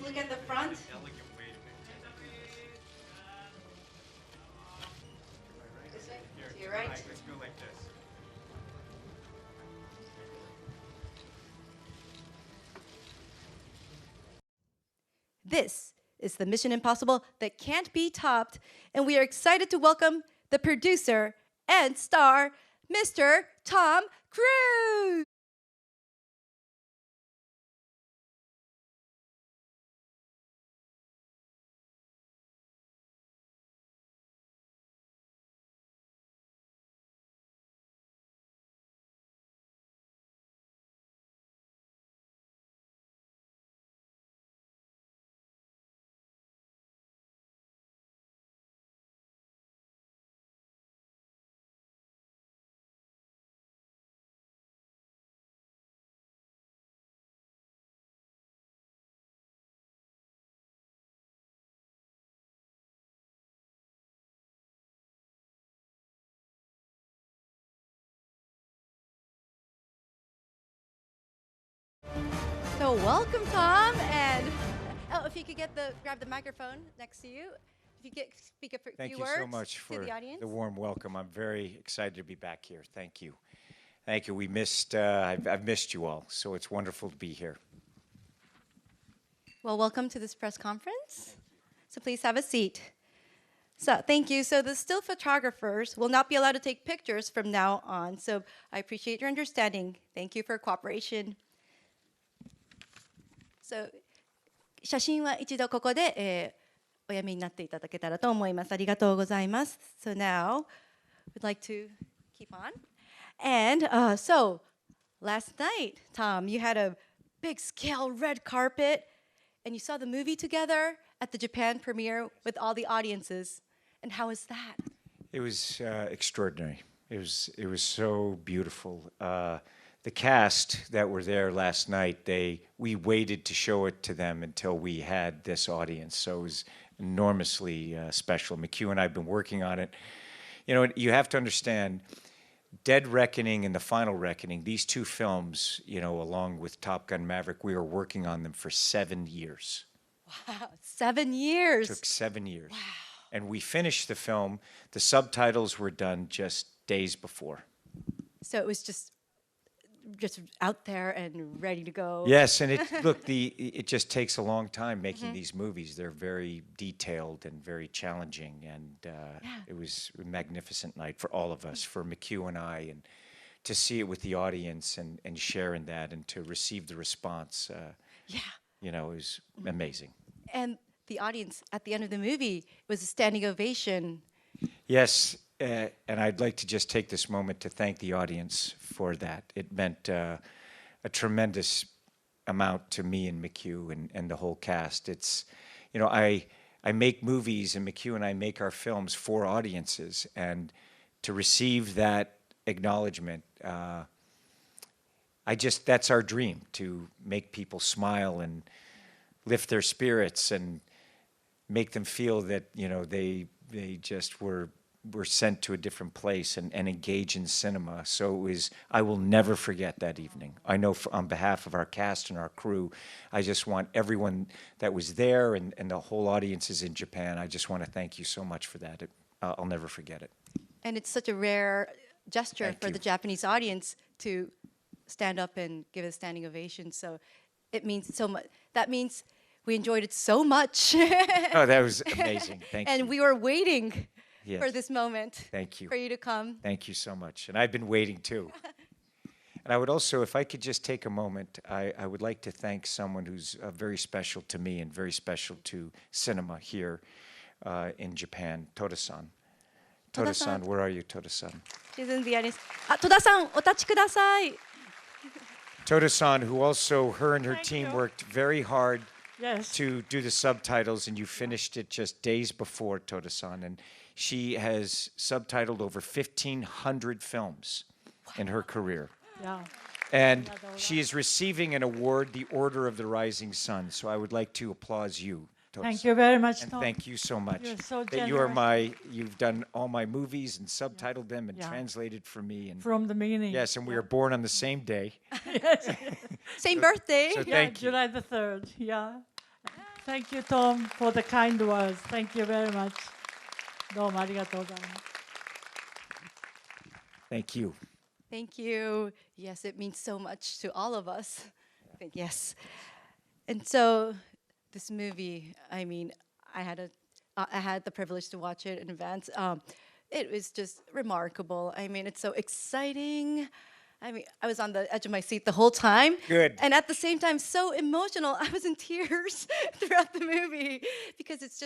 look at the front. This way? To your right? Let's go like this. This is the Mission Impossible that can't be topped, and we are excited to welcome the producer and star, Mr. Tom Cruise. So welcome, Tom, and if you could grab the microphone next to you, if you could speak a few Thank words you so much for to the audience. the warm welcome. I'm very excited to be back here. Thank you. Thank you. I've missed you all, so it's wonderful to be here. Well, welcome to this press conference. So please have a seat. So thank you. So the still photographers will not be allowed to take pictures from now on. So I appreciate your understanding. Thank you for cooperation. So 写真は一度ここで、おやめになっていただけたらと思います。ありがとうございます。So now we'd like to keep on. And so last night, Tom, you had a big scale red carpet and you saw the movie together at the Japan premiere with all the audiences. And how was that? It was extraordinary. It was so beautiful. The cast that were there last night, we waited to show it to them until we had this audience. So it was enormously special. McHugh and I have been working on it. You know, you have to understand, Dead Reckoning and The Final Reckoning, these two films, you know, along with Top Gun Maverick, we were working on them for 7 years. Wow, 7 years. It took 7 years. Wow. And we finished the film. The subtitles were done just days before. So it was just out there and ready to go. Yes, and it just takes a long time making these movies. They're very detailed and very challenging, and it was a magnificent night for all of us, for McHugh and I, and to see it with the audience and share in that, and to receive the response. You know, it was amazing. And the audience at the end of the movie was a standing ovation. Yes. And I'd like to just take this moment to thank the audience for that. It meant a tremendous amount to me and McHugh and the whole cast. It's, you know, I make movies and McHugh and I make our films for audiences, and to receive that acknowledgement, that's our dream, to make people smile and lift their spirits and make them feel that, you know, they just were sent to a different place and engage in cinema. So I will never forget that evening. I know on behalf of our cast and our crew, I just want everyone that was there and the whole audiences in Japan, I just want to thank you so much for that. I'll never forget it. And it's such a rare gesture for the Japanese audience to stand up and give a standing ovation. So it means so much. That means we enjoyed it so much. Oh, that was amazing. Thank you. And we were waiting Yes. for this moment. Thank you. For you to come. Thank you so much. And I've been waiting too. And I would also, if I could just take a moment, I would like to thank someone who's very special to me and very special to cinema here in Japan, Toda-san. Toda-san, where are you, Toda-san? She's in the audience. Toda-san, otachi kudasai. Toda-san, who also, her and her team you. worked very hard Yes. to do the subtitles, and you finished it just days before, Toda-san. And she has subtitled over 1,500 films in her career. Yeah. And she is receiving an award, the Order of the Rising Sun. So I would like to applaud you, Toda-san. Thank you very much, And Tom. thank you so much. You're so that you are generous. you've done all my movies and subtitled them and Yeah. translated for me. And From the beginning. yes, and we were born on the same day. Same birthday. So Yeah, thank you. July the 3rd. Yeah. Thank you, Tom, for the kind words. Thank you very much. どうもありがとうございます。Thank you. Thank you. Yes, it means so much to all of us. I think yes. And so, this movie, I mean, I had the privilege to watch it in advance. It was just remarkable. I mean, it's so exciting. I mean, I was on the edge of my seat the whole time. Good. And at the same time, so emotional. I was in tears throughout the movie because it's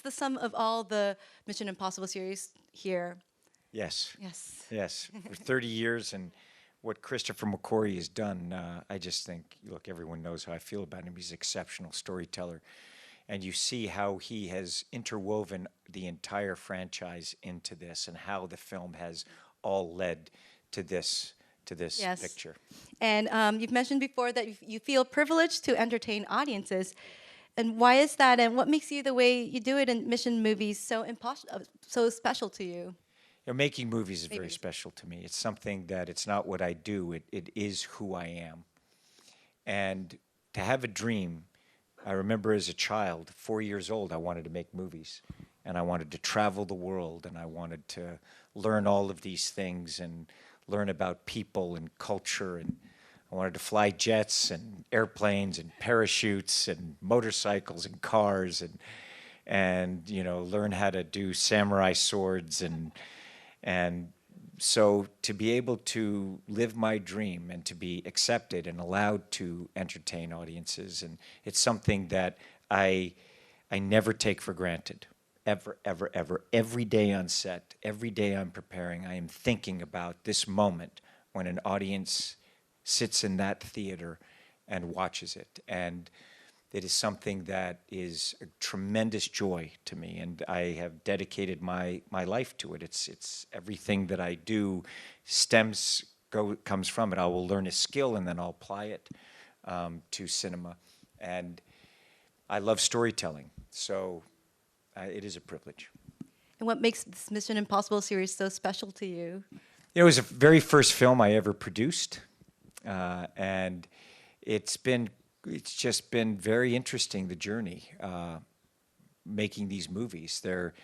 the sum of all the Mission Impossible series here. Yes. Yes. Yes. For 30 years and what Christopher McQuarrie has done, I just think, look, everyone knows how I feel about him. He's an exceptional storyteller. And you see how he has interwoven the entire franchise into this and how the film has all led to this Yes. picture. And you've mentioned before that you feel privileged to entertain audiences. And why is that? And what makes you the way you do it in mission movies so special to you? You know, making movies is very special to me. It's something that it's not what I do. It is who I am. And to have a dream, I remember as a child, 4 years old, I wanted to make movies. And I wanted to travel the world. And I wanted to learn all of these things and learn about people and culture. And I wanted to fly jets and airplanes and parachutes and motorcycles and cars and you know, learn how to do samurai swords and so to be able to live my dream and to be accepted and allowed to entertain audiences, and it's something that I never take for granted. Ever, ever, ever. Every day on set, every day I'm preparing, I am thinking about this moment when an audience sits in that theater and watches it. And it is something that is a tremendous joy to me, and I have dedicated my life to it. It's everything that I do comes from it. I will learn a skill and then I'll apply it to cinema. And I love storytelling, so it is a privilege. And what makes this Mission Impossible series so special to you? It was the very first film I ever produced, and it's just been very interesting, the journey, making these movies. They're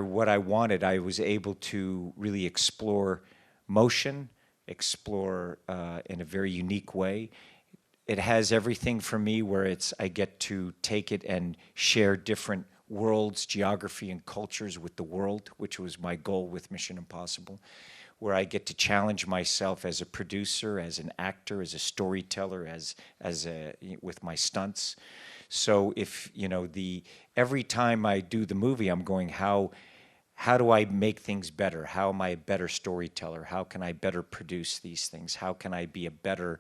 what I wanted. I was able to really explore motion, explore in a very unique way. It has everything for me where I get to take it and share different worlds, geography, and cultures with the world, which was my goal with Mission Impossible, where I get to challenge myself as a producer, as an actor, as a storyteller, with my stunts. So if every time I do the movie, I'm going, how do I make things better? How am I a better storyteller? How can I better produce these things? How can I be a better,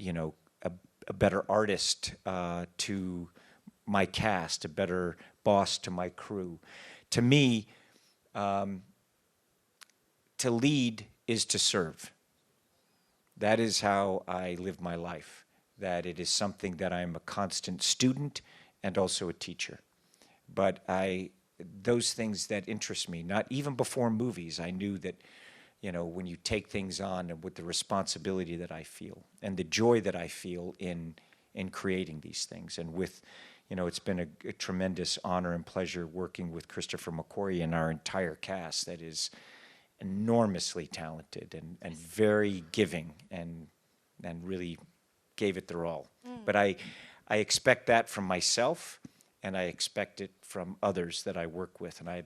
a better artist to my cast, a better boss to my crew? To me, to lead is to serve. That is how I live my life, that it is something that I'm a constant student and also a teacher. But those things that interest me, not even before movies, I knew that, when you take things on and with the responsibility that I feel and the joy that I feel in creating these things. And with, it's been a tremendous honor and pleasure working with Christopher McQuarrie and our entire cast that is enormously talented and very giving and really gave it their all. But I expect that from myself, and I expect it from others that I work with. And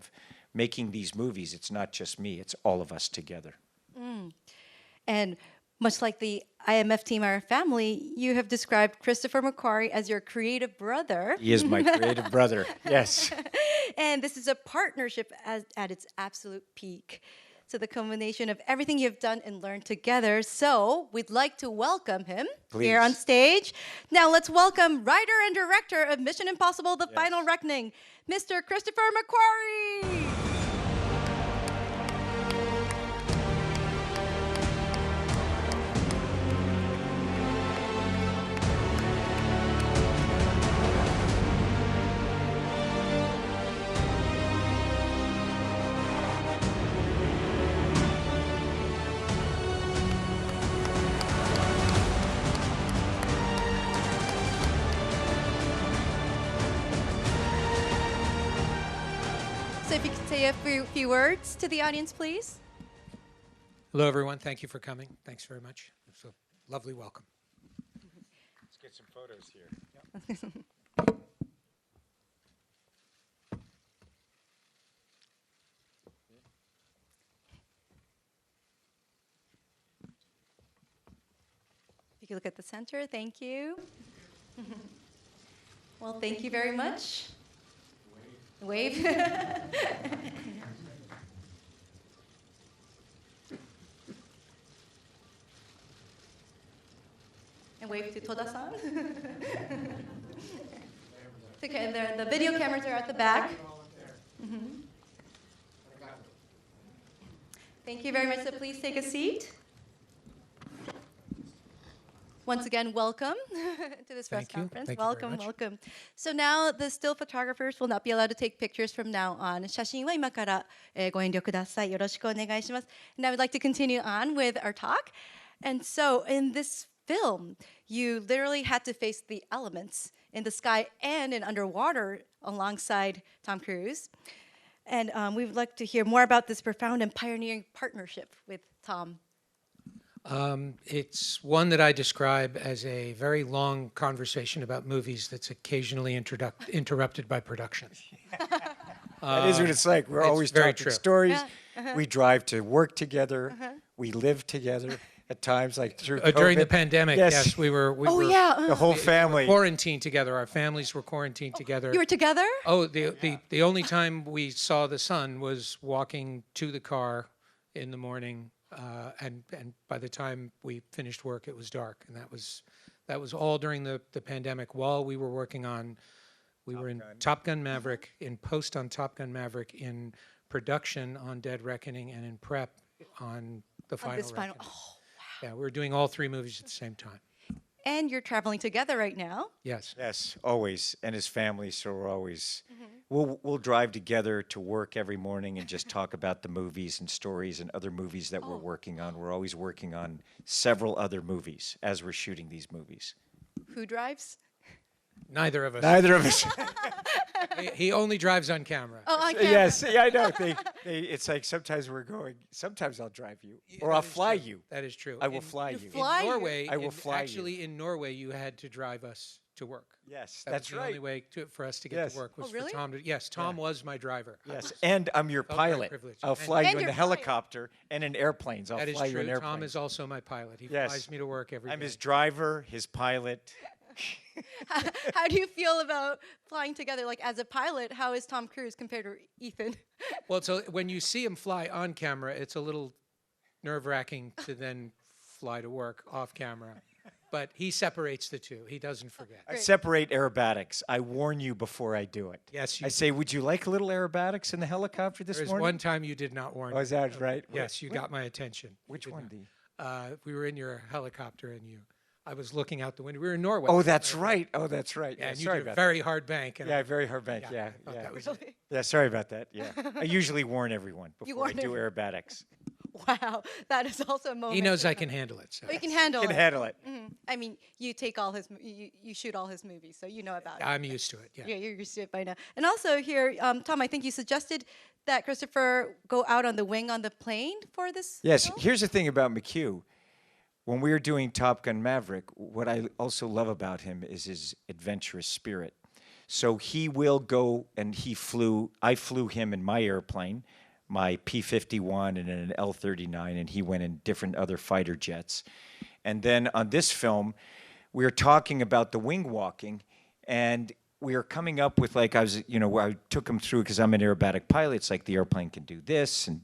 making these movies, it's not just me, it's all of us together. And much like the IMF team, our family, you have described Christopher McQuarrie as your creative brother. He is my creative brother, yes. And this is a partnership at its absolute peak. So the combination of everything you've done and learned together. So we'd like to welcome him here on stage. Now let's welcome writer and director of Mission Impossible: The Final Reckoning, Mr. Christopher McQuarrie. So if you could say a few words to the audience, please. Hello, everyone. Thank you for coming. Thanks very much. It's a lovely welcome. Let's get some photos here. You can look at the center. Thank you. Well, thank you very much. Wave. And wave to Toda-san. Okay, the video cameras are at the back. Thank you very much. So please take a seat. Once again, welcome to this press Thank you. conference. Thank you very Welcome, much. welcome. So now the still photographers will not be allowed to take pictures from now on. 写真は今からご遠慮ください。よろしくお願いします。And I would like to continue on with our talk. And so in this film, you literally had to face the elements in the sky and in underwater alongside Tom Cruise. And we would like to hear more about this profound and pioneering partnership with Tom. It's one that I describe as a very long conversation about movies that's occasionally interrupted by production. That is what it's like. We're it's always very talking true. stories. Yeah, We drive to work together. We live together at times, like through During the COVID. pandemic, Yes. yes, we were The whole family. quarantined together. Our families were quarantined together. You were together? Oh, the only time we saw the sun was walking to the car in the morning, and by the time we finished work, it was dark, and that was all during the pandemic. While we were working on, we were in Top Gun Maverick, in post on Top Gun Maverick, in production on Dead Reckoning, and in prep on the final. This final. Reckoning. Oh, Yeah, we were doing all three movies at the same time. and you're traveling together right now. Yes. Yes, always, and his family. So we're always, we'll drive together to work every morning and just talk about the movies and stories and other movies that we're working on. We're always working on several other movies as we're shooting these movies. Who drives? Neither of us. Neither of us. He only drives on camera. Oh, on camera. Yes, yeah, I know. It's like sometimes we're going. Sometimes I'll drive you, or That I'll is fly true. you. That is true. I will fly you. fly In you? Norway, I will fly you. Actually, in Norway, you had to drive us to work. Yes, That that's was the only right. way for us to get Yes. to work was Oh, really? for Tom to. Yes, Tom was my driver. Yes, and I'm your felt very pilot. privileged. I'll And- fly And you in your the pilot. helicopter and in airplanes. I'll That is fly you true. in airplanes. Tom is also my pilot. He Yes. flies me to work every day. I'm his driver, his pilot. How do you feel about flying together? Like as a pilot, how is Tom Cruise compared to Ethan? Well, so when you see him fly on camera, it's a little nerve-wracking to then fly to work off camera. But he separates the two. He doesn't forget. I separate aerobatics. I warn you before I do it. Yes, you I say, would you like a little aerobatics in the helicopter this There's morning? one time you did not warn Oh, me. is that right? Yes, you got my attention. Which You one, did Dee? not. We were in your helicopter, and I was looking out the window. We were in Norway. Oh, that's right. Oh, that's right. Yeah, Yeah, and you sorry did a about very hard bank. that. And Yeah, very hard bank. Yeah, Yeah, I thought yeah. that was Really? Yeah, sorry about that. Yeah. I usually warn everyone before I warn do aerobatics. Wow, that is also a moment. he knows I can handle it. So Oh, you can handle Can it. handle it. I mean, you take all his, you shoot all his movies, so you know about it. I'm used to it. Yeah. Yeah, you're used to it by now. And also here, Tom, I think you suggested that Christopher go out on the wing on the plane for this. Yes, film? here's the thing about McHugh. When we were doing Top Gun Maverick, what I also love about him is his adventurous spirit. So he will go, and I flew him in my airplane, my P-51 and an L-39, and he went in different other fighter jets. And then on this film, we were talking about the wing walking, and we were coming up with, like, I took him through, because I'm an aerobatic pilot, it's like the airplane can do this, and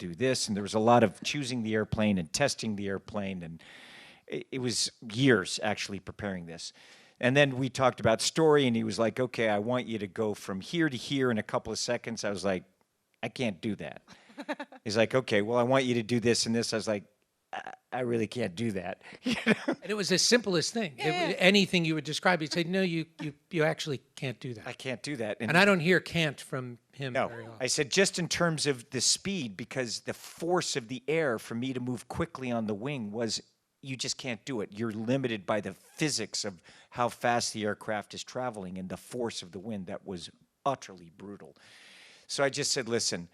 there was a lot of choosing the airplane and testing the airplane, and it was years actually preparing this. And then we talked about story, and he was like, okay, I want you to go from here to here in a couple of seconds. I was like, I can't do that. He's like, okay, well, I want you to do this and this. I was like, I really can't do that. And it was the simplest thing. Anything you would describe, he'd say, no, you actually can't do that. I can't do that. And I don't hear can't from him No, very often. I said just in terms of the speed, because the force of the air for me to move quickly on the wing was, you just can't do it. You're limited by the physics of how fast the aircraft is traveling and the force of the wind. That was utterly brutal. So I just said, listen,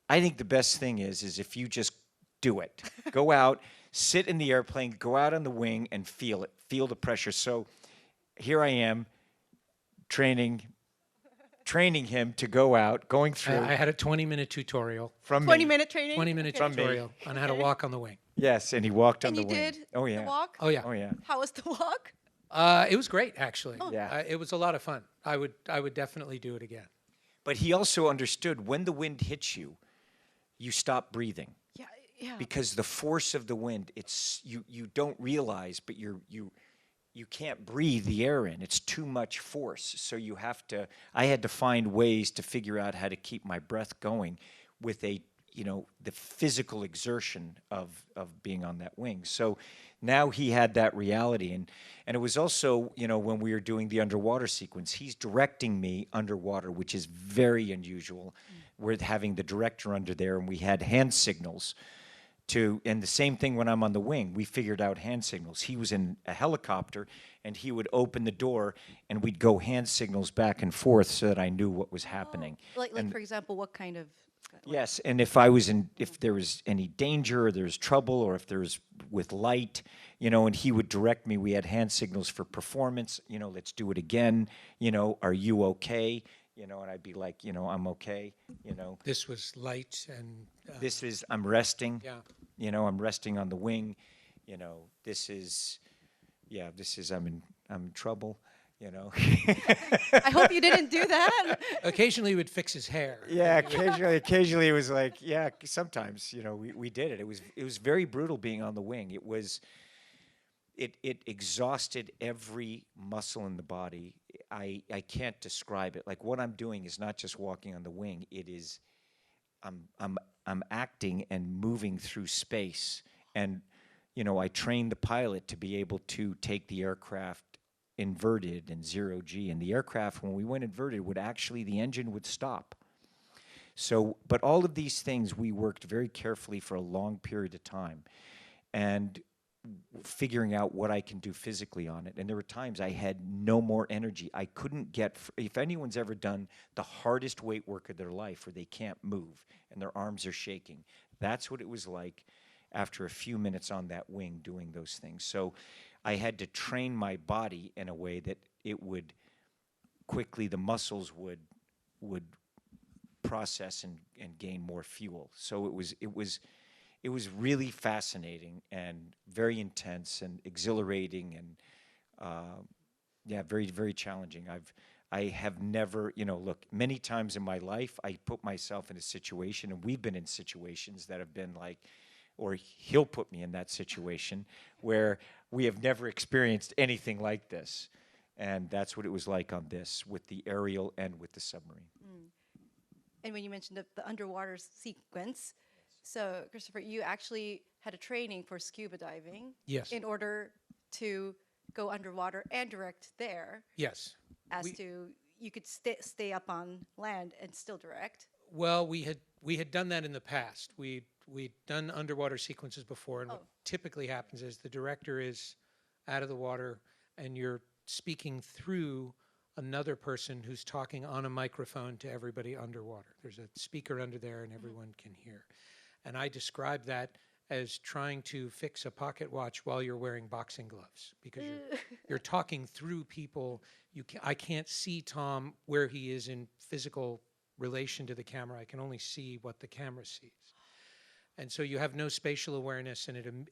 I think the best thing is if you just do it. Go out, sit in the airplane, go out on the wing and feel it, feel the pressure. So here I am training him to go out, going through. I had a 20-minute tutorial. From 20-minute training? 20-minute From me. tutorial on how to walk on the wing. Yes, and he walked on And the you wing. did Oh, yeah. the walk? Oh, yeah. Oh, yeah. How was the walk? It was great, actually. Yeah. It was a lot of fun. I would definitely do it again. But he also understood when the wind hits you, you stop breathing. Yeah, yeah. Because the force of the wind, it's you don't realize, but you can't breathe the air in. It's too much force. So I had to find ways to figure out how to keep my breath going with the physical exertion of being on that wing. So now he had that reality. And it was also, when we were doing the underwater sequence, he's directing me underwater, which is very unusual. We're having the director under there, and we had hand signals and the same thing when I'm on the wing. We figured out hand signals. He was in a helicopter, and he would open the door, and we'd go hand signals back and forth so that I knew what was happening. Like for example, what kind of... Yes, and if there was any danger or there's trouble or if there's with light, and he would direct me. We had hand signals for performance, let's do it again, are you okay? And I'd be like, I'm okay, This was light and... This is, I'm resting. Yeah. I'm resting on the wing. This is, I'm in trouble, I hope you didn't do that. Occasionally he would fix his hair. Yeah, occasionally it was like, sometimes, we did it. It was very brutal being on the wing. It exhausted every muscle in the body. I can't describe it. Like what I'm doing is not just walking on the wing. It is, I'm acting and moving through space. And, I trained the pilot to be able to take the aircraft inverted in 0G. And the aircraft, when we went inverted, the engine would stop. So, but all of these things, we worked very carefully for a long period of time. And figuring out what I can do physically on it. And there were times I had no more energy. I couldn't if anyone's ever done the hardest weight work of their life where they can't move and their arms are shaking, that's what it was like after a few minutes on that wing doing those things. So I had to train my body in a way that it would quickly, the muscles would process and gain more fuel. So it was really fascinating and very intense and exhilarating and very, very challenging. I have never, look, many times in my life I put myself in a situation, and we've been in situations that have been like, or he'll put me in that situation where we have never experienced anything like this. And that's what it was like on this with the aerial and with the submarine. And when you mentioned the underwater sequence, so, Christopher, you actually had a training for scuba diving. Yes. In order to go underwater and direct there. Yes. You could stay up on land and still direct. Well, we had done that in the past. We'd done underwater sequences before, and what typically happens is the director is out of the water, and you're speaking through another person who's talking on a microphone to everybody underwater. There's a speaker under there, and everyone can hear. And I describe that as trying to fix a pocket watch while you're wearing boxing gloves, because you're talking through people. I can't see Tom where he is in physical relation to the camera. I can only see what the camera sees. And so you have no spatial awareness, and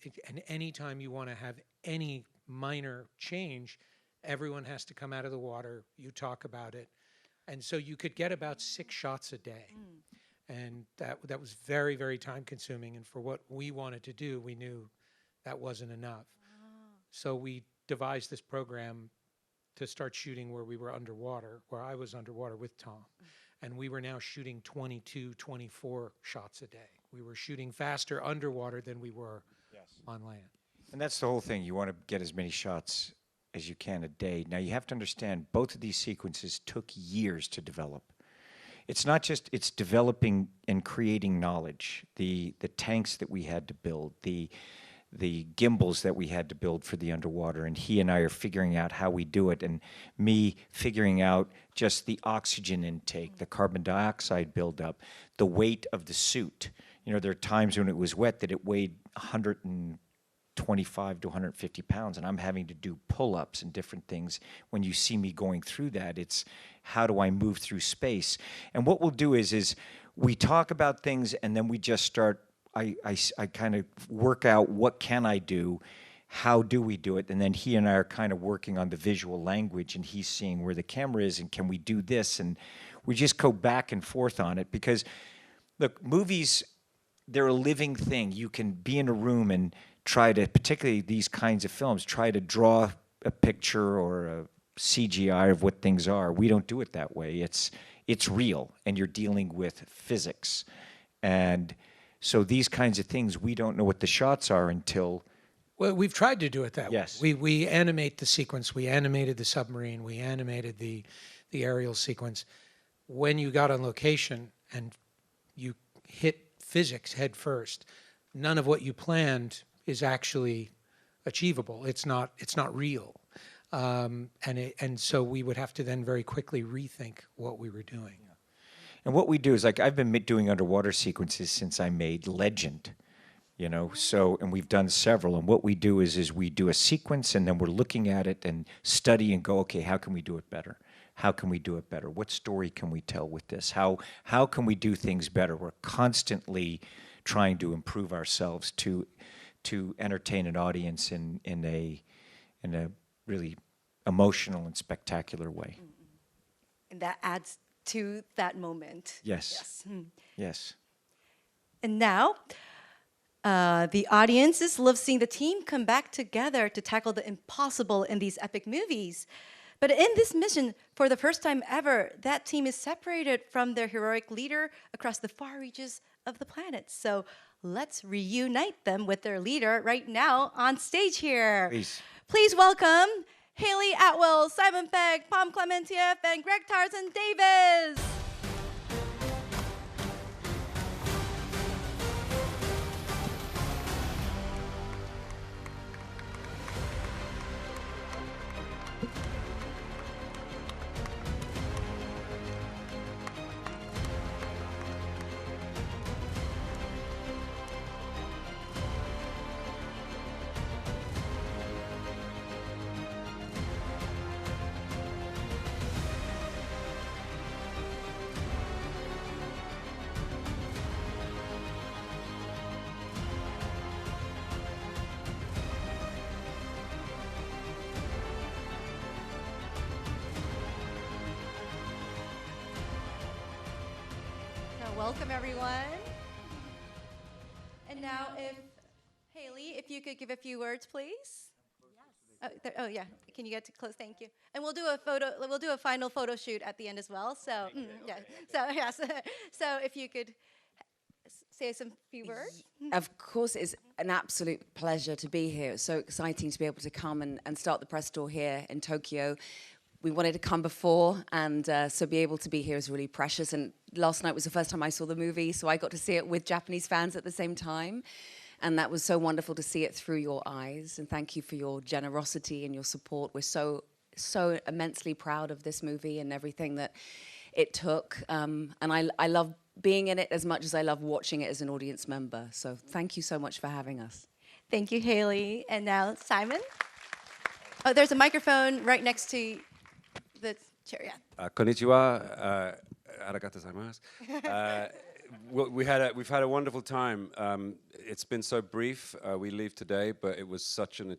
any time you want to have any minor change, everyone has to come out of the water. You talk about it. And so you could get about 6 shots a day. And that was very, very time consuming. And for what we wanted to do, we knew that wasn't enough. So we devised this program to start shooting where we were underwater, where I was underwater with Tom. And we were now shooting 22, 24 shots a day. We were shooting faster underwater than we were on land. And that's the whole thing. You want to get as many shots as you can a day. Now, you have to understand, both of these sequences took years to develop. It's not just, it's developing and creating knowledge, the tanks that we had to build, the the gimbals that we had to build for the underwater, and he and I are figuring out how we do it, and me figuring out just the oxygen intake, the carbon dioxide buildup, the weight of the suit. You know, there are times when it was wet that it weighed 125 to 150 pounds, and I'm having to do pull-ups and different things. When you see me going through that, it's how do I move through space? And what we'll do is we talk about things, and then we just start, I kind of work out what can I do, how do we do it, and then he and I are kind of working on the visual language, and he's seeing where the camera is, and can we do this, and we just go back and forth on it, because, look, movies, they're a living thing. You can be in a room and try to, particularly these kinds of films, try to draw a picture or a CGI of what things are. We don't do it that way. It's real, and you're dealing with physics. And so these kinds of things, we don't know what the shots are until... Well, we've tried to do it that Yes. way. We animate the sequence. We animated the submarine. We animated the aerial sequence. When you got on location and you hit physics head first, none of what you planned is actually achievable. It's not real. And so we would have to then very quickly rethink what we were doing. And what we do is, like, I've been doing underwater sequences since I made Legend, you know, so, and we've done several, and what we do is we do a sequence, and then we're looking at it and study and go, okay, how can we do it better? How can we do it better? What story can we tell with this? How can we do things better? We're constantly trying to improve ourselves to entertain an audience in a really emotional and spectacular way. And that adds to that moment. Yes. Yes. And now, the audiences love seeing the team come back together to tackle the impossible in these epic movies. But in this mission, for the first time ever, that team is separated from their heroic leader across the far reaches of the planet. So let's reunite them with their leader right now on stage here. Please welcome Haley Atwell, Simon Pegg, Pom Clementieff, and Greg Tarzan Davis. Welcome, everyone. And now, Haley, if you could give a few words, please. Yes. Oh, yeah. Can you get too close? Thank you. And we'll do a photo. We'll do a final photo shoot at the end as well. So, yeah. So, yes. So, if you could say some few words. Of course, it's an absolute pleasure to be here. It's so exciting to be able to come and start the press tour here in Tokyo. We wanted to come before, and so be able to be here is really precious. And last night was the first time I saw the movie, so I got to see it with Japanese fans at the same time. And that was so wonderful to see it through your eyes. And thank you for your generosity and your support. We're so immensely proud of this movie and everything that it took. And I love being in it as much as I love watching it as an audience member. So thank you so much for having us. Thank you, Haley. And now, Simon. Oh, there's a microphone right next to the chair, yeah. Konnichiwa. Arigatou gozaimasu. We've had a wonderful time. It's been so brief. We leave today, but it was such an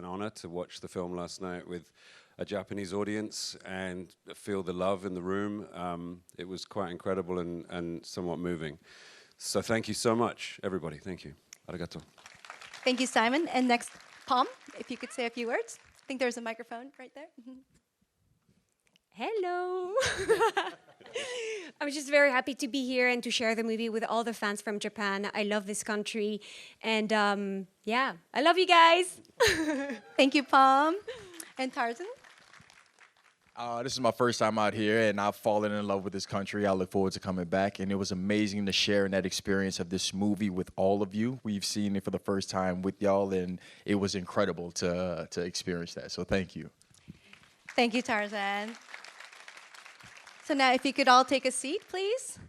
honor to watch the film last night with a Japanese audience and feel the love in the room. It was quite incredible and somewhat moving. So thank you so much, everybody. Thank you. Arigatou. Thank you, Simon. And next, Pom, if you could say a few words. I think there's a microphone right there. Hello. I'm just very happy to be here and to share the movie with all the fans from Japan. I love this country. And yeah, I love you guys. Thank you, Pom. And Tarzan? This is my first time out here, and I've fallen in love with this country. I look forward to coming back, and it was amazing to share in that experience of this movie with all of you. We've seen it for the first time with y'all, and it was incredible to experience that. So thank you. Thank you, Tarzan. So now if you could all take a seat, please.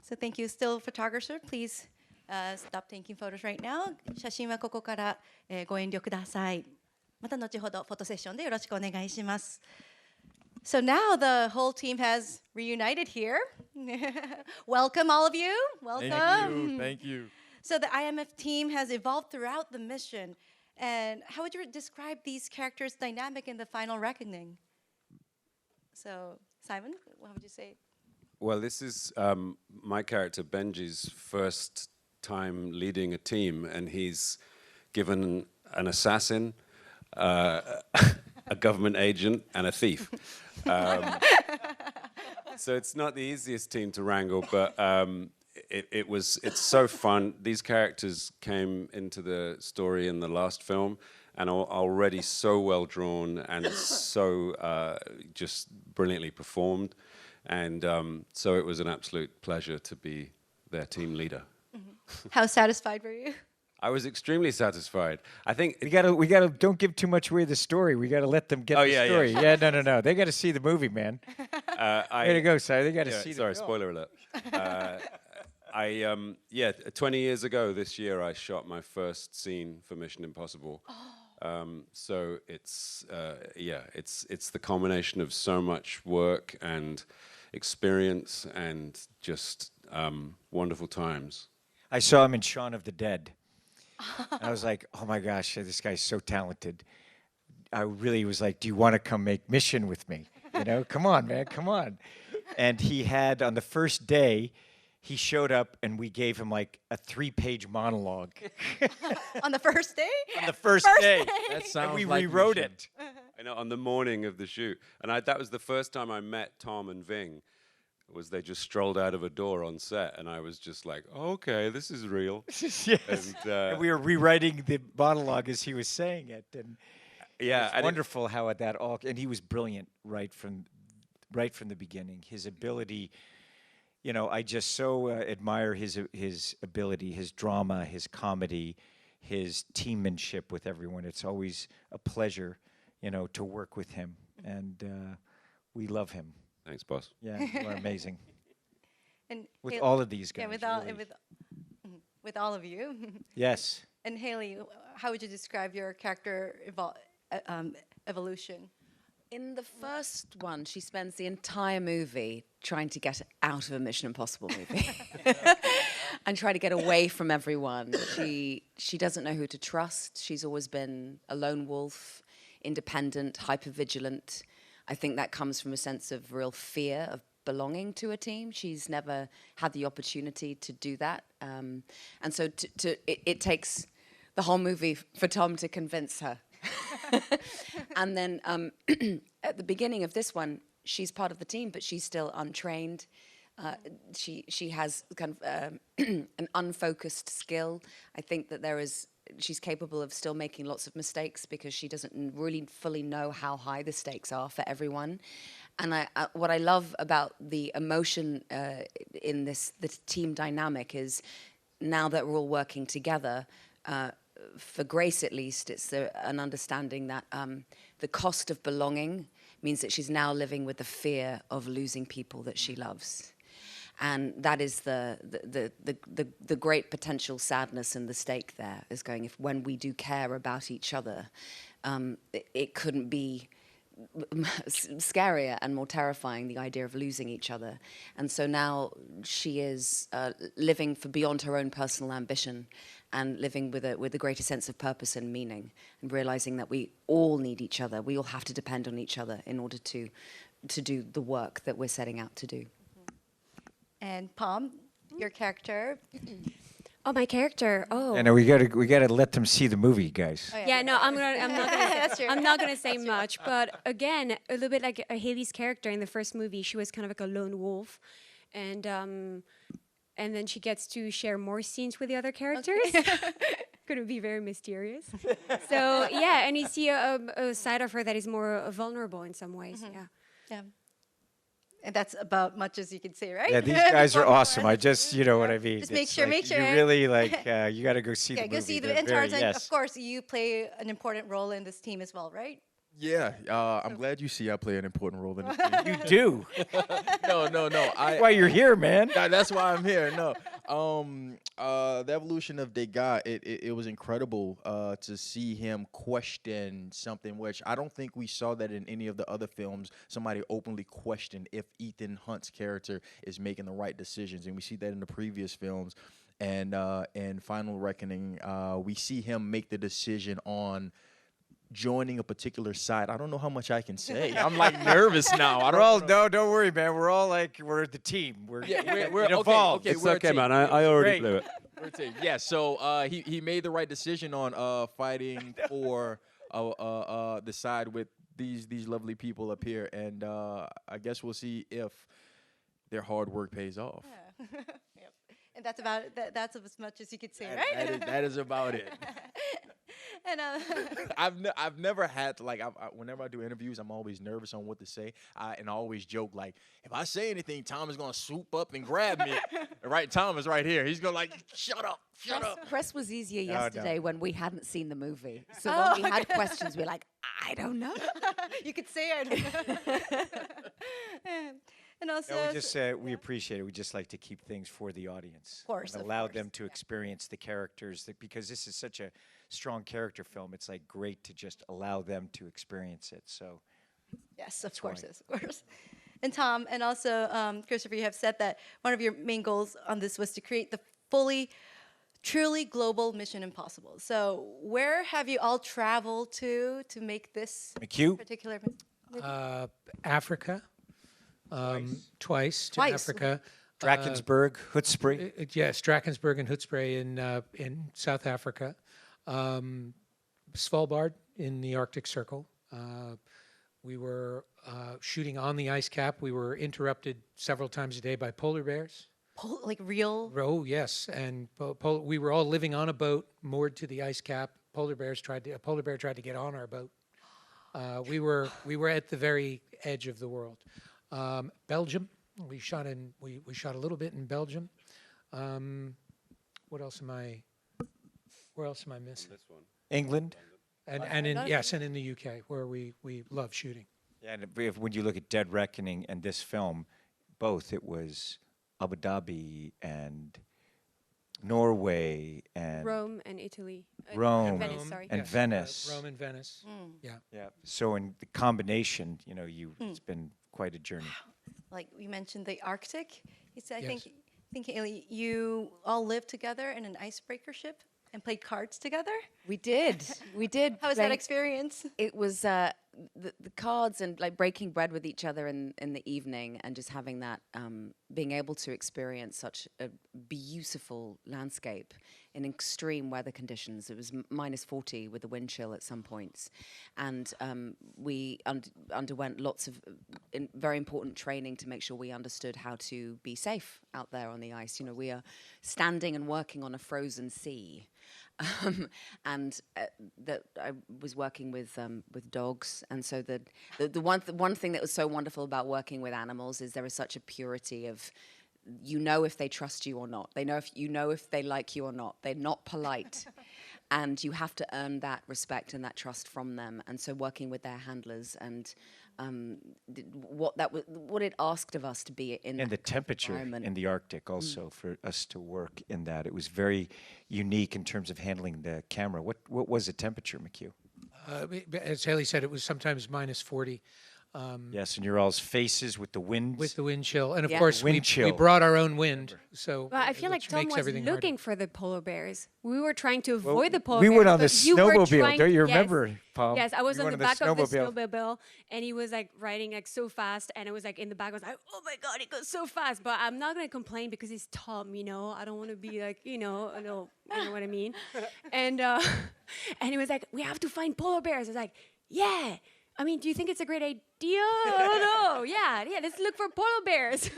So thank you, still photographer. Please stop taking photos right now. 写真はここから、ご遠慮ください。また後ほどフォトセッションでよろしくお願いします。So now the whole team has reunited here. Welcome, all of you. Welcome. Thank you. So the IMF team has evolved throughout the mission. And how would you describe these characters' dynamic in the final reckoning? So, Simon, what would you say? Well, this is my character Benji's first time leading a team, and he's given an assassin, a government agent, and a thief. So it's not the easiest team to wrangle, but it's so fun. These characters came into the story in the last film and are already so well drawn and so just brilliantly performed. And so it was an absolute pleasure to be their team leader. How satisfied were you? I was extremely satisfied. I think we gotta don't give too much away of the story. We gotta let them get the story. Yeah, no. They gotta see the movie, man. Way to go, Si. They gotta see the sorry, film. spoiler alert. 20 years ago this year I shot my first scene for Mission Impossible. So it's the combination of so much work and experience and just wonderful times. I saw him in Shaun of the Dead. I was like, oh my gosh, this guy's so talented. I really was like, do you want to come make Mission with me? You know, come on, man, come on. And he had, on the first day, he showed up and we gave him like a 3-page monologue. On the first day? On the first day. That sounds And we like rewrote Mission. it. I know, on the morning of the shoot. And that was the first time I met Tom and Ving. Was they just strolled out of a door on set, and I was just like, okay, this is real. Yes. And we were rewriting the monologue as he was saying it. And Yeah, it's wonderful how that all, and he was brilliant right from the beginning. His ability, you know, I just so admire his ability, his drama, his comedy, his teammanship with everyone. It's always a pleasure, you know, to work with him, and we love him. Thanks, boss. Yeah, you are amazing. And With all of these guys. Yeah, with all, really. with all of you. Yes. And Haley, how would you describe your character evolution? In the first one, she spends the entire movie trying to get out of a Mission Impossible movie and try to get away from everyone. She doesn't know who to trust. She's always been a lone wolf, independent, hypervigilant. I think that comes from a sense of real fear of belonging to a team. She's never had the opportunity to do that. And so it takes the whole movie for Tom to convince her. And then at the beginning of this one, she's part of the team, but she's still untrained. She has kind of an unfocused skill. I think that she's capable of still making lots of mistakes because she doesn't really fully know how high the stakes are for everyone. And what I love about the emotion in the team dynamic is now that we're all working together, for Grace at least, it's an understanding that the cost of belonging means that she's now living with the fear of losing people that she loves. And that is the great potential sadness and the stake there is going, if when we do care about each other, it couldn't be scarier and more terrifying, the idea of losing each other. And so now she is living for beyond her own personal ambition and living with a greater sense of purpose and meaning, and realizing that we all need each other. We all have to depend on each other in order to do the work that we're setting out to do. And Pom, your character. Oh, my character. Oh. And we gotta let them see the movie, guys. Oh, Yeah, no, I'm not gonna. That's true. I'm not gonna say much, but again, a little bit like Haley's character in the first movie. She was kind of like a lone wolf, and then she gets to share more scenes with the other characters. couldn't be very mysterious. So yeah, and you see a side of her that is more vulnerable in some ways. Yeah. Yeah. And that's about much as you can say, right? Yeah, these guys are awesome. I just, you know what I mean. Just It's make sure. You really like, you got to go see the Yeah, movie. go see the They're and very- Tarzan. yes. Of course, you play an important role in this team as well, right? Yeah, I'm glad you see I play an important role in this team. You do. No. That's why you're here, man. That's why I'm here. No, the evolution of Degas, it was incredible to see him question something which I don't think we saw that in any of the other films. Somebody openly questioned if Ethan Hunt's character is making the right decisions, and we see that in the previous films. And in Final Reckoning, we see him make the decision on joining a particular side. I don't know how much I can say. I'm like nervous now. I We're don't all, know. don't worry, man. We're all like, we're the team. We're we're involved. okay, It's we're a okay, team. man. I already Great. blew it. We're a team. Yeah, so he made the right decision on fighting for the side with these lovely people up here, and I guess we'll see if their hard work pays off. Yep. And that's about that's as much as you could say, right? That is about it. And I've never had to, like, whenever I do interviews, I'm always nervous on what to say. And I always joke, like, if I say anything, Tom is going to swoop up and grab me. Right, Tom is right here. He's going to, like, shut up. Press was easier no. yesterday when we hadn't seen the movie. So Oh, when we had questions, we were like, I don't know. you could say it. And also, No, we just we appreciate it. We just like to keep things for the audience. Of course, and of allow course, them to yeah. experience the characters because this is such a strong character film. It's like great to just allow them to experience it. So yes, of That's course, why. yes, of course. And Tom, and also Christopher, you have said that one of your main goals on this was to create the truly global Mission Impossible. So where have you all traveled to make this McHugh? particular? Africa, twice to Twice. Africa. Drakensberg, Hoedspruit. Yes, Drakensberg and Hoedspruit in South Africa. Svalbard in the Arctic Circle. We were shooting on the ice cap. We were interrupted several times a day by polar bears. Like real? Oh, yes, and we were all living on a boat moored to the ice cap. A polar bear tried to get on our boat. We were at the very edge of the world. Belgium, we shot a little bit in Belgium. Where else am I missing? This one. England. And in the UK where we love shooting. Yeah, and when you look at Dead Reckoning and this film, both it was Abu Dhabi and Norway and Rome and Italy. Rome Venice, sorry. and Yes, Venice. Rome and Venice. Yeah. Yeah. So in the combination, it's been quite a journey. Like we mentioned the Arctic. You said, I Yes. think Haley, you all lived together in an icebreaker ship and played cards together. We did. How was that play- experience? It was the cards and like breaking bread with each other in the evening and just having that, being able to experience such a beautiful landscape in extreme weather conditions. It was minus 40 with the wind chill at some points. And we underwent lots of very important training to make sure we understood how to be safe out there on the ice. We are standing and working on a frozen sea. And that I was working with dogs, and so the one thing that was so wonderful about working with animals is there is such a purity of, if they trust you or not. They know if they like you or not. They're not polite, and you have to earn that respect and that trust from them. And so working with their handlers and what it asked of us to be in And the that temperature environment. in the Arctic also for us to work in that. It was very unique in terms of handling the camera. What was the temperature, McHugh? As Haley said, it was sometimes minus 40. Yes, and your all's faces with the winds. With the wind chill. And of Yeah. course, Wind we chill. brought our own wind. So But I feel like which Tom makes was everything looking harder. for the polar bears. We were trying to Well, avoid the polar we bears. went on the but you were snowmobile. trying- Don't you Yes. remember, Paul? Yes, I was We on went the back of the snowmobile, and he was like riding like so fast, and it was like in the back. I was like, oh my god, he goes so fast. But I'm not gonna complain because he's Tom. I don't want to be like you know what I mean. And and he was like, we have to find polar bears. I was like, yeah. I mean, do you think it's a great idea? I don't know. Yeah, let's look for polar bears.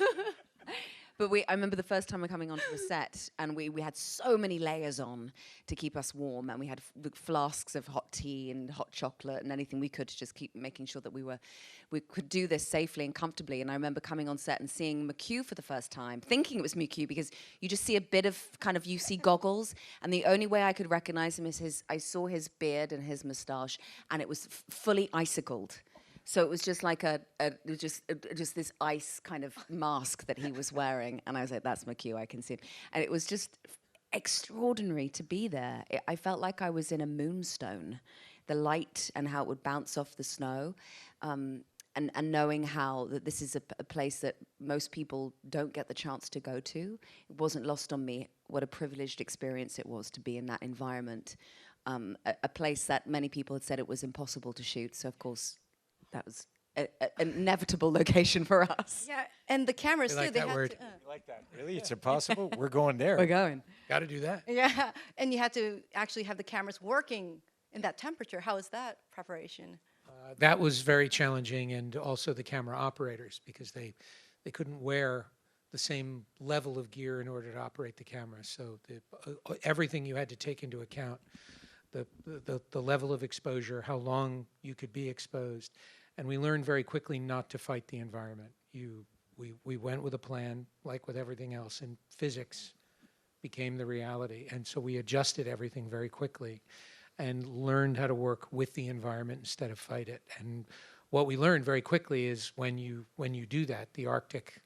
But I remember the first time we're coming onto the set, and we had so many layers on to keep us warm, and we had flasks of hot tea and hot chocolate and anything we could to just keep making sure that we could do this safely and comfortably. And I remember coming on set and seeing McHugh for the first time, thinking it was McHugh because you just see a bit of kind of you see goggles, and the only way I could recognize him is I saw his beard and his moustache, and it was fully icicled. So it was just like just this ice kind of mask that he was wearing, and I was like, "That's McHugh, I can see him." And it was just extraordinary to be there. I felt like I was in a moonstone, the light and how it would bounce off the snow, and knowing how that this is a place that most people don't get the chance to go to. It wasn't lost on me what a privileged experience it was to be in that environment, a place that many people had said it was impossible to shoot. So of course, that was an inevitable location for us. Yeah, and the cameras We like too. that word. You like that? Really? It's impossible? We're going there. We're going. Got to do that. Yeah, and you had to actually have the cameras working in that temperature. How was that preparation? That was very challenging, and also the camera operators, because they couldn't wear the same level of gear in order to operate the camera. So everything you had to take into account, the level of exposure, how long you could be exposed. And we learned very quickly not to fight the environment. We went with a plan, like with everything else, and physics became the reality. And so we adjusted everything very quickly and learned how to work with the environment instead of fight it. And what we learned very quickly is when you do that, the Arctic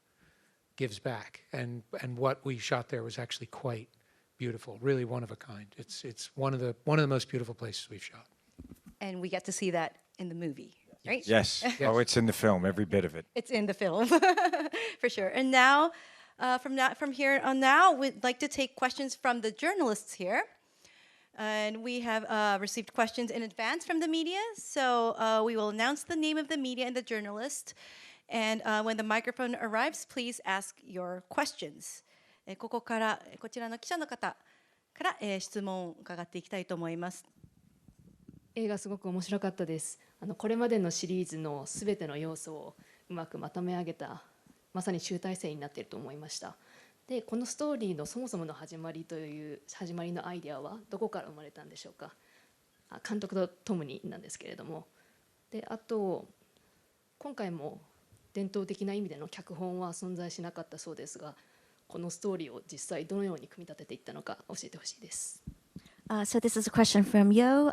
gives back. And what we shot there was actually quite beautiful, really one of a kind. It's one of the most beautiful places we've shot. And we get to see that in the movie, right? Yes. Oh, it's in the film, every bit of it. It's in the film, for sure. And now, from here on now, we'd like to take questions from the journalists here. And we have received questions in advance from the media. So we will announce the name of the media and the journalist. And when the microphone arrives, please ask your questions. ここからこちらの記者の方から、質問を伺っていきたいと思います。映画すごく面白かったです。これまでのシリーズのすべての要素をうまくまとめ上げたまさに集大成になっていると思いました。で、このストーリーのそもそもの始まりのアイデアはどこから生まれたんでしょうか。監督とトムになんですけれども、で、あと今回も伝統的な意味での脚本は存在しなかったそうですが、このストーリーを実際どのように組み立てていったのか教えてほしいです。So this is a question from Yo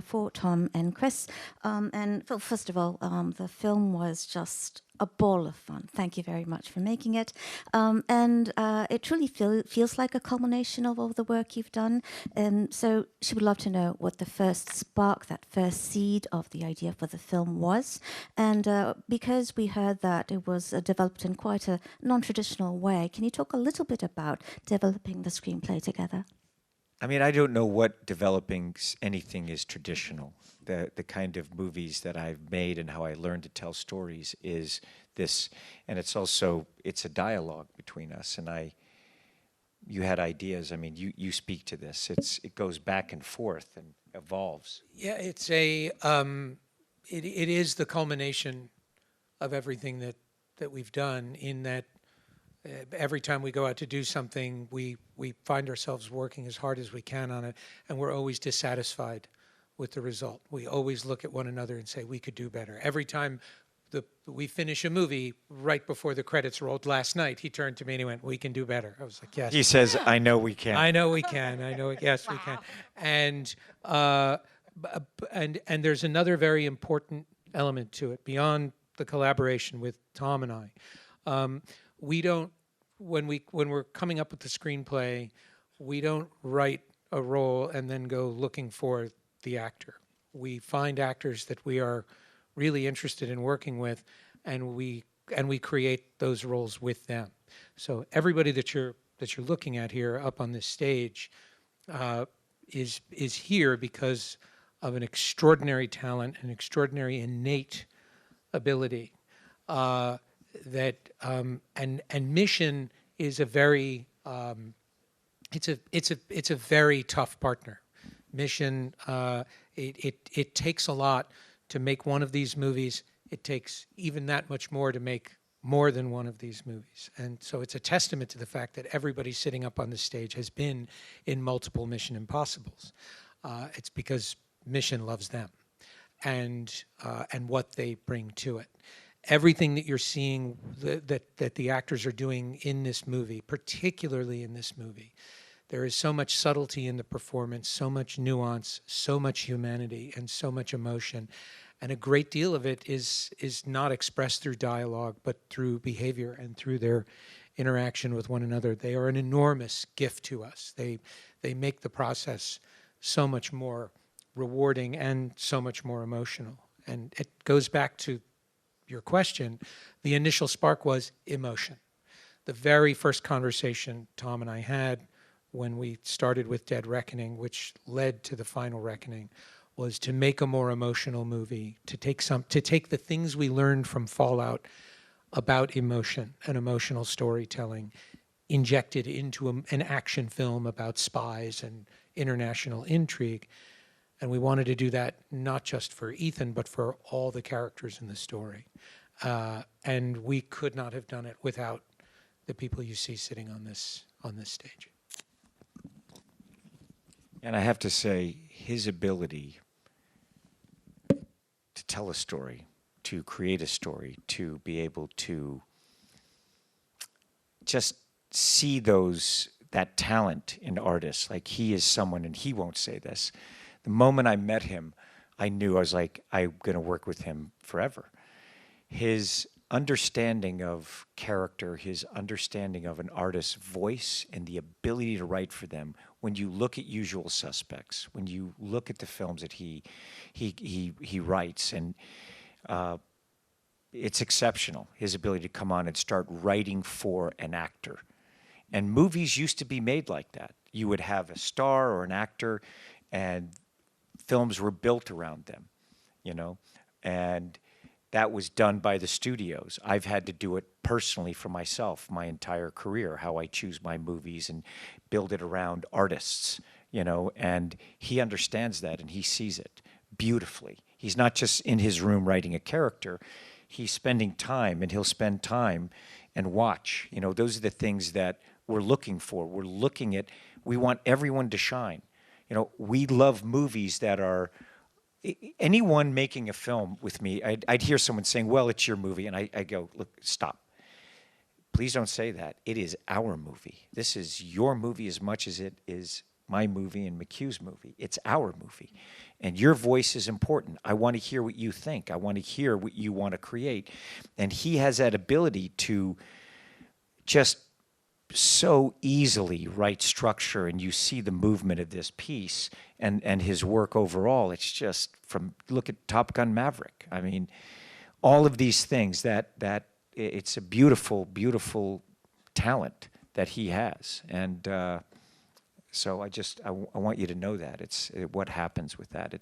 for Tom and Chris. And well, first of all, the film was just a ball of fun. Thank you very much for making it. And it truly feels like a culmination of all the work you've done. And so she would love to know what the first spark, that first seed of the idea for the film was. And because we heard that it was developed in quite a non-traditional way, can you talk a little bit about developing the screenplay together? I mean, I don't know what developing anything is traditional. The kind of movies that I've made and how I learned to tell stories is this. And it's a dialogue between us. And you had ideas. I mean, you speak to this. It goes back and forth and evolves. Yeah, it is the culmination of everything that we've done, in that every time we go out to do something, we find ourselves working as hard as we can on it, and we're always dissatisfied with the result. We always look at one another and say, we could do better. Every time we finish a movie, right before the credits rolled last night, he turned to me and he went, we can do better. I was like, yes. He says, I know we can. I know we can. Yes, we can. And there's another very important element to it, beyond the collaboration with Tom and I. We don't, when we're coming up with the screenplay, we don't write a role and then go looking for the actor. We find actors that we are really interested in working with, and we create those roles with them. So everybody that you're looking at here up on this stage is here because of an extraordinary talent, an extraordinary innate ability. And Mission is a very it's a very tough partner. Mission it takes a lot to make one of these movies. It takes even that much more to make more than one of these movies. And so it's a testament to the fact that everybody sitting up on the stage has been in multiple Mission Impossibles. It's because Mission loves them and what they bring to it. Everything that you're seeing that the actors are doing in this movie, particularly in this movie, there is so much subtlety in the performance, so much nuance, so much humanity, and so much emotion. And a great deal of it is not expressed through dialogue, but through behavior and through their interaction with one another. They are an enormous gift to us. They make the process so much more rewarding and so much more emotional. And it goes back to your question. The initial spark was emotion. The very first conversation Tom and I had when we started with Dead Reckoning, which led to the final Reckoning, was to make a more emotional movie, to take the things we learned from Fallout about emotion and emotional storytelling, injected into an action film about spies and international intrigue. And we wanted to do that not just for Ethan, but for all the characters in the story. And we could not have done it without the people you see sitting on this stage. And I have to say, his ability to tell a story, to create a story, to be able to just see that talent in artists. Like, he is someone, and he won't say this. The moment I met him, I knew, I was like, I'm going to work with him forever. His understanding of character, his understanding of an artist's voice and the ability to write for them. When you look at Usual Suspects, when you look at the films that he writes, and it's exceptional, his ability to come on and start writing for an actor. And movies used to be made like that. You would have a star or an actor, and films were built around them, you know, and that was done by the studios. I've had to do it personally for myself my entire career, how I choose my movies and build it around artists, you know, and he understands that and he sees it beautifully. He's not just in his room writing a character, he's spending time, and he'll spend time and watch. You know, those are the things that we're looking for. We want everyone to shine. You know, we love movies that are, anyone making a film with me, I'd hear someone saying, well, it's your movie. And I go, look, stop. Please don't say that. It is our movie. This is your movie as much as it is my movie and McHugh's movie. It's our movie. And your voice is important. I want to hear what you think. I want to hear what you want to create. And he has that ability to just so easily write structure, and you see the movement of this piece and his work overall. It's just, look at Top Gun Maverick. I mean, all of these things that it's a beautiful, beautiful talent that he has. And so I want you to know that. It's what happens with that.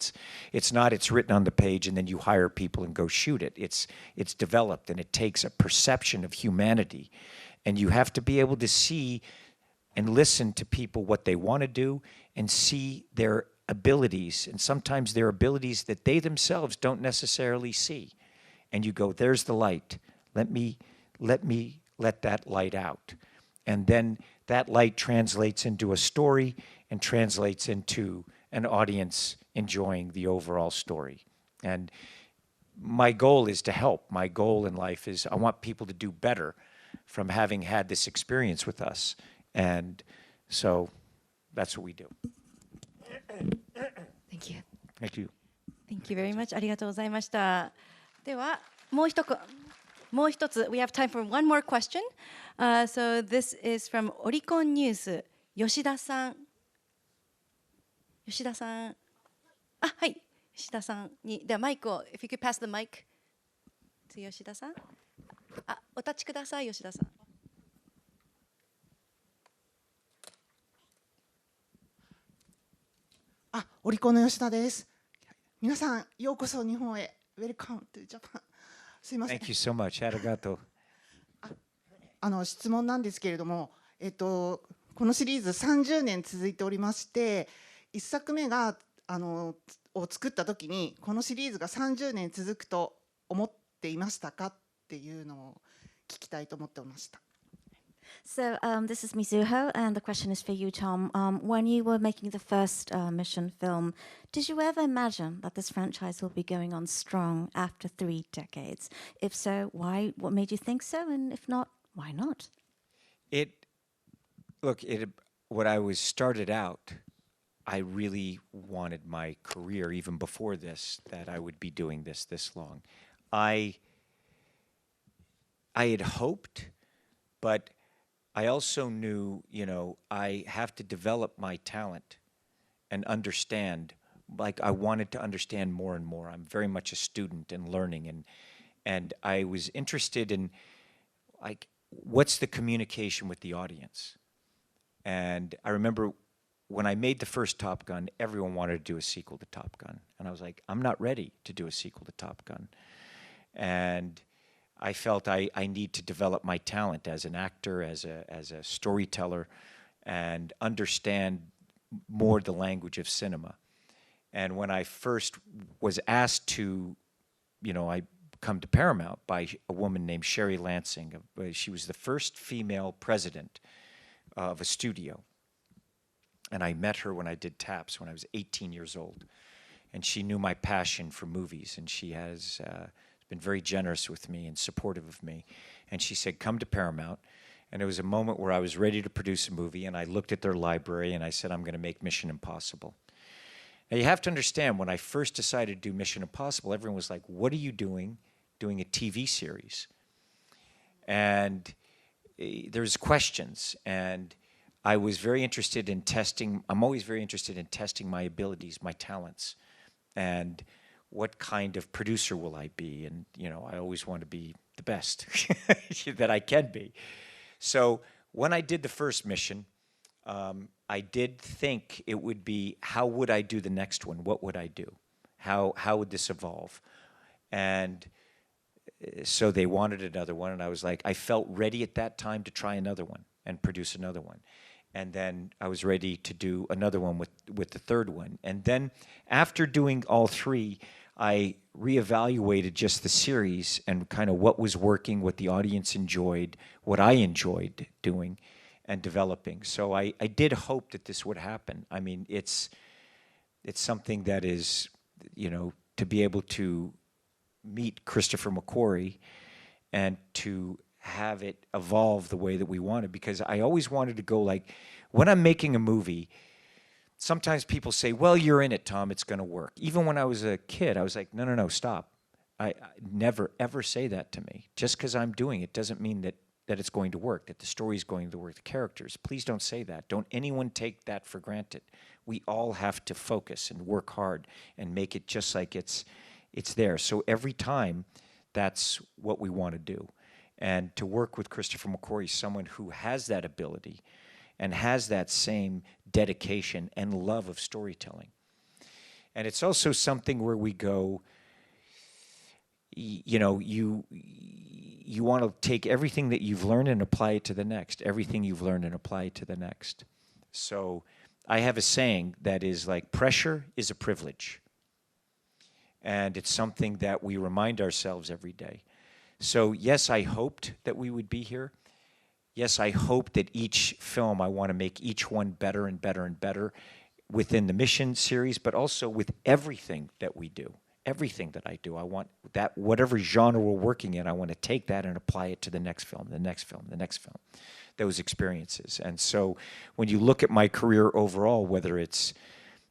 It's not it's written on the page and then you hire people and go shoot it. It's developed, and it takes a perception of humanity. And you have to be able to see and listen to people, what they want to do, and see their abilities. And sometimes their abilities that they themselves don't necessarily see. And you go, there's the light. Let that light out. And then that light translates into a story and translates into an audience enjoying the overall story. And my goal is to help. My goal in life is I want people to do better from having had this experience with us. And so that's what we do. Thank you. Thank you. Thank you very much. ありがとうございました。では、もう一つ、we have time for one more question. So this is from オリコンニュース、吉田さん。はい、吉田さんに、ではマイクを、if you could pass the mic to 吉田さん。お立ちください、吉田さん。オリコンの吉田です。皆さん、ようこそ日本へ。Welcome to Japan。すいません。Thank you so much. ありがとう。質問なんですけれども、このシリーズ30年続いておりまして、1作目がを作った時にこのシリーズが30年続くと思っていましたかっていうのを聞きたいと思ってました。So this is Mizuho, and the question is for you, Tom. When you were making the first Mission film, did you ever imagine that this franchise will be going on strong after 3 decades? If so, why? What made you think so? And if not, why not? When I was started out, I really wanted my career, even before this, that I would be doing this long. I had hoped, but I also knew, I have to develop my talent and understand. Like, I wanted to understand more and more. I'm very much a student and learning, and I was interested in, like, what's the communication with the audience? And I remember when I made the first Top Gun, everyone wanted to do a sequel to Top Gun. And I was like, I'm not ready to do a sequel to Top Gun. And I felt I need to develop my talent as an actor, as a storyteller, and understand more the language of cinema. And when I first was asked to, I come to Paramount by a woman named Sherry Lansing. She was the first female president of a studio. And I met her when I did TAPS when I was 18 years old. And she knew my passion for movies, and she has been very generous with me and supportive of me. And she said, come to Paramount. And it was a moment where I was ready to produce a movie, and I looked at their library, and I said, I'm going to make Mission Impossible. Now, you have to understand, when I first decided to do Mission Impossible, everyone was like, what are you doing a TV series? And there's questions, and I was very interested in testing. I'm always very interested in testing my abilities, my talents, and what kind of producer will I be? And, I always want to be the best that I can be. So when I did the first Mission, I did think it would be, how would I do the next one? What would I do? How would this evolve? And so they wanted another one, and I was like, I felt ready at that time to try another one and produce another one. And then I was ready to do another one with the third one. And then after doing all 3, I reevaluated just the series and kind of what was working, what the audience enjoyed, what I enjoyed doing and developing. So I did hope that this would happen. I mean, it's something that is, to be able to meet Christopher McQuarrie and to have it evolve the way that we wanted, because I always wanted to go, like, when I'm making a movie, sometimes people say, well, you're in it, Tom, it's going to work. Even when I was a kid, I was like, no, stop. I never, ever say that to me. Just because I'm doing it doesn't mean that it's going to work, that the story is going to work, the characters. Please don't say that. Don't anyone take that for granted. We all have to focus and work hard and make it just like it's there. So every time, that's what we want to do. And to work with Christopher McQuarrie, someone who has that ability and has that same dedication and love of storytelling. And it's also something where we go, you want to take everything that you've learned and apply it to the next, everything you've learned and apply it to the next. So I have a saying that is like, pressure is a privilege. And it's something that we remind ourselves every day. So yes, I hoped that we would be here. Yes, I hope that each film, I want to make each one better and better and better within the Mission series, but also with everything that we do, everything that I do. I want that, whatever genre we're working in, I want to take that and apply it to the next film, the next film, the next film, those experiences. And so when you look at my career overall, whether it's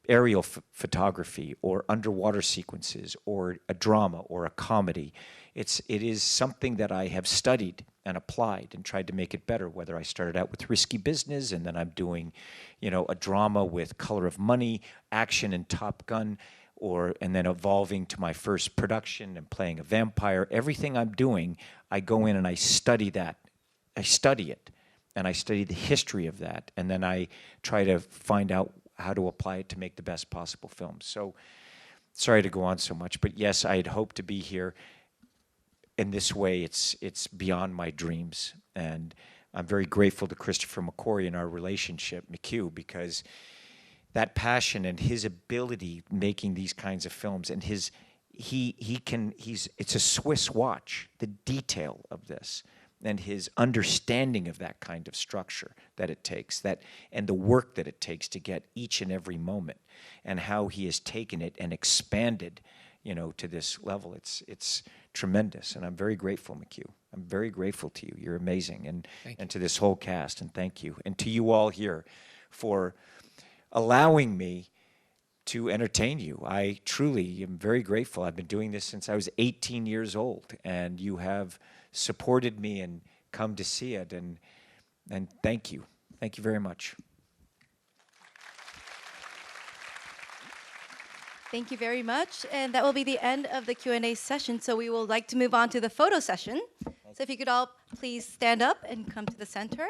aerial photography or underwater sequences or a drama or a comedy, it is something that I have studied and applied and tried to make it better, whether I started out with Risky Business and then I'm doing, a drama with Color of Money, action and Top Gun, and then evolving to my first production and playing a vampire. Everything I'm doing, I go in and I study that. I study it, and I study the history of that, and then I try to find out how to apply it to make the best possible film. So, sorry to go on so much, but yes, I had hoped to be here. In this way, it's beyond my dreams, and I'm very grateful to Christopher McQuarrie and our relationship, McHugh, because that passion and his ability making these kinds of films, and it's a Swiss watch, the detail of this. and his understanding of that kind of structure that it takes, and the work that it takes to get each and every moment, and how he has taken it and expanded, to this level. It's tremendous, and I'm very grateful, McHugh. I'm very grateful to you. You're amazing, and to this whole cast, and thank you. And to you all here for allowing me to entertain you. I truly am very grateful. I've been doing this since I was 18 years old, and you have supported me and come to see it, and thank you. Thank you very much. Thank you very much. And that will be the end of the Q&A session. So we will like to move on to the photo session. So if you could all please stand up and come to the center.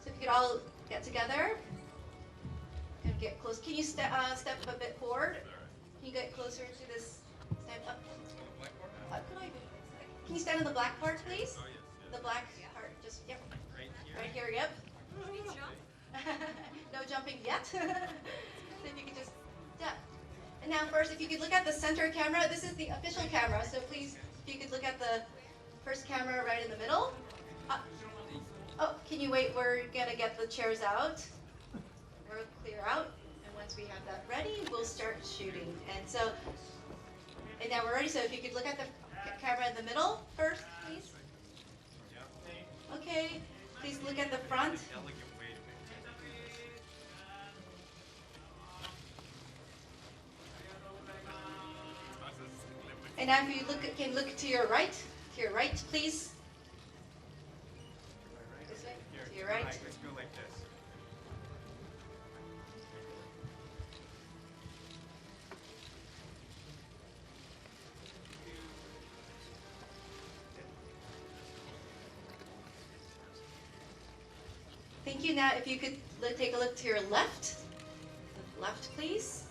You could all get together and get close. Can you step a bit forward? Can you get closer to this? Stand up. Can you stand on the black part, please? The black part, just yep. Right here, yep. No jumping yet. So if you could just step. And now first, if you could look at the center camera. This is the official camera, so please, if you could look at the first camera right in the middle. Oh, can you wait? We're gonna get the chairs out. We'll clear out, and once we have that ready, we'll start shooting. And now we're ready. So if you could look at the camera in the middle first, please. Okay. Please look at the front. And now if you can look to your right. To your right, please. To your right. Let's go like this. Thank you. Now, if you could take a look to your left. Left, please.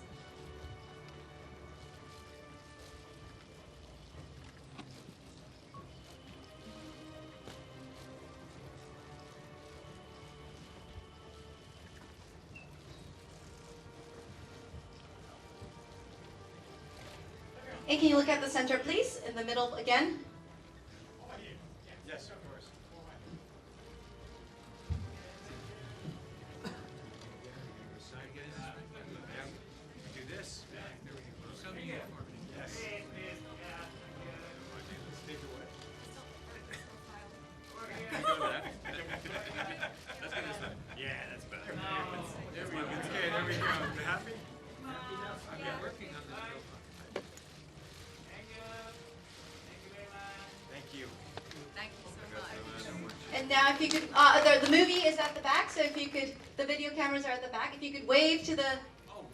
And can you look at the center, please? In the middle again. Yes, of course. Do this. Yes. Yeah, that's better. There we go. Okay, there we go. You happy? I'm working on this. And now if you could, the movie is at the back, so if you could, the video cameras are at the back. If you could wave to the,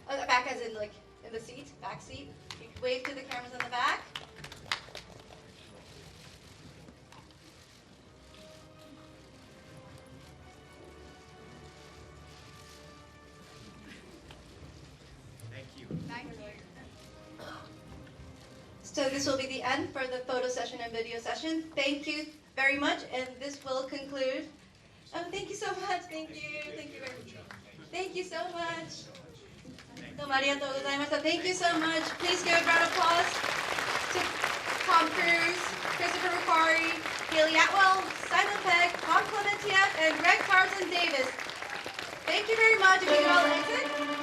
back as in like in the seat, back seat. You could wave to the cameras on the back. Thank you. Thank you. So this will be the end for the photo session and video session. Thank you very much, and this will conclude. Thank you so much. Thank you. Thank you very much. Thank you so much. Thank you so much. Please give a round of applause to Tom Cruise, Christopher McQuarrie, Haley Atwell, Simon Pegg, Clemente, and Greg Tarzan Davis. Thank you very much. If you could all exit.